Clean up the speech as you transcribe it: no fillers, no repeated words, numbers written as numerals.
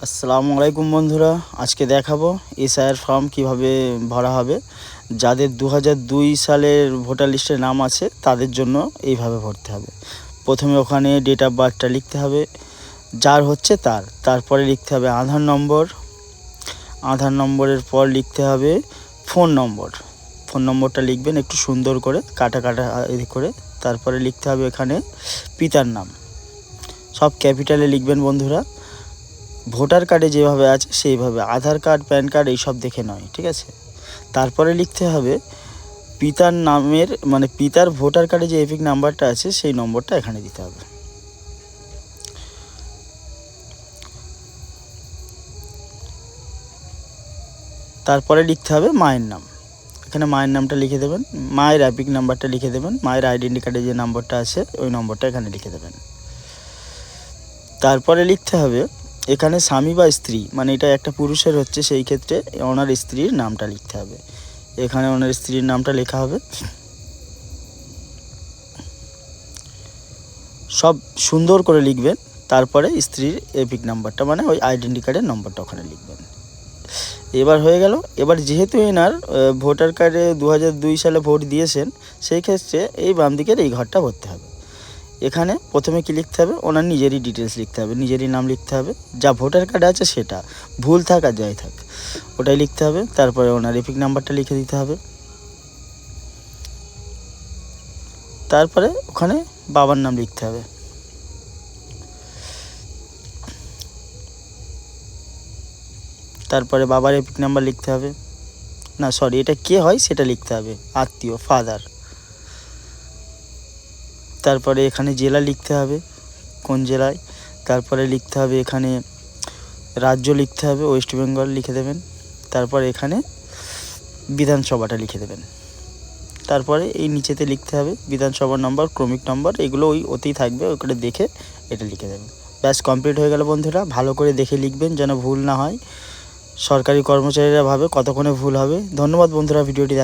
আসসালামু আলাইকুম বন্ধুরা, আজকে দেখাবো এসআইআর ফর্ম কিভাবে ভরা হবে। যাদের 2002 সালের ভোটার লিস্টে নাম আছে তাদের জন্য এইভাবে ভরতে হবে। প্রথমে ওখানে ডেট অফ বার্থটা লিখতে হবে, যার হচ্ছে তারপরে লিখতে হবে আধার নম্বরের পর লিখতে হবে ফোন নম্বরটা লিখবেন একটু সুন্দর করে কাটা করে। তারপরে লিখতে হবে এখানে পিতার নাম, সব ক্যাপিটালে লিখবেন বন্ধুরা। ভোটার কার্ডে যেভাবে আছে সেইভাবে, আধার কার্ড প্যান কার্ড এইসব দেখে নয়, ঠিক আছে। তারপরে লিখতে হবে পিতার নামের পিতার ভোটার কার্ডে যে এপিক নাম্বারটা আছে সেই নম্বরটা এখানে দিতে হবে। তারপরে লিখতে হবে মায়ের নাম, এখানে মায়ের নামটা লিখে দেবেন, মায়ের এপিক নাম্বারটা লিখে দেবেন, মায়ের আইডেন্টি কার্ডে যে নম্বরটা আছে ওই নম্বরটা এখানে লিখে দেবেন। তারপরে লিখতে হবে এখানে স্বামী বা স্ত্রী, এটা একটা পুরুষের হচ্ছে, সেই ক্ষেত্রে ওনার স্ত্রীর নামটা লিখতে হবে। এখানে ওনার স্ত্রীর নামটা লেখা হবে, সব সুন্দর করে লিখবেন। তারপরে স্ত্রীর এপিক নাম্বারটা ওই আইডেন্টি কার্ডের নম্বরটা ওখানে লিখবেন। এবার হয়ে গেল। এবার যেহেতু এনার ভোটার কার্ডে 2002 সালে ভোট দিয়েছেন, সেই ক্ষেত্রে এই বাম দিকের এই ঘরটা ভরতে হবে। এখানে প্রথমে কি লিখতে হবে, ওনার নিজেরই ডিটেলস লিখতে হবে, নিজেরই নাম লিখতে হবে, যা ভোটার কার্ডে আছে সেটা, ভুল থাক আর যাই থাক ওটাই লিখতে হবে। তারপরে ওনার এপিক নাম্বারটা লিখে দিতে হবে। তারপরে ওখানে বাবার নাম লিখতে হবে। তারপরে বাবার এপিক নাম্বার লিখতে হবে, এটা কে হয় সেটা লিখতে হবে, আত্মীয়, ফাদার। তারপরে এখানে জেলা লিখতে হবে, কোন জেলায়। তারপরে লিখতে হবে এখানে রাজ্য লিখতে হবে, ওয়েস্ট বেঙ্গল লিখে দেবেন। তারপরে এখানে বিধানসভাটা লিখে দেবেন। তারপরে এই নিচেতে লিখতে হবে বিধানসভার নম্বর, ক্রমিক নম্বর, এগুলো ওতেই থাকবে, ওইখানে দেখে এটা লিখে দেবেন। ব্যাস, কমপ্লিট হয়ে গেল বন্ধুরা। ভালো করে দেখে লিখবেন যেন ভুল না হয়। সরকারি কর্মচারীরা ভাবে কতক্ষণে ভুল হবে। ধন্যবাদ বন্ধুরা ভিডিওটি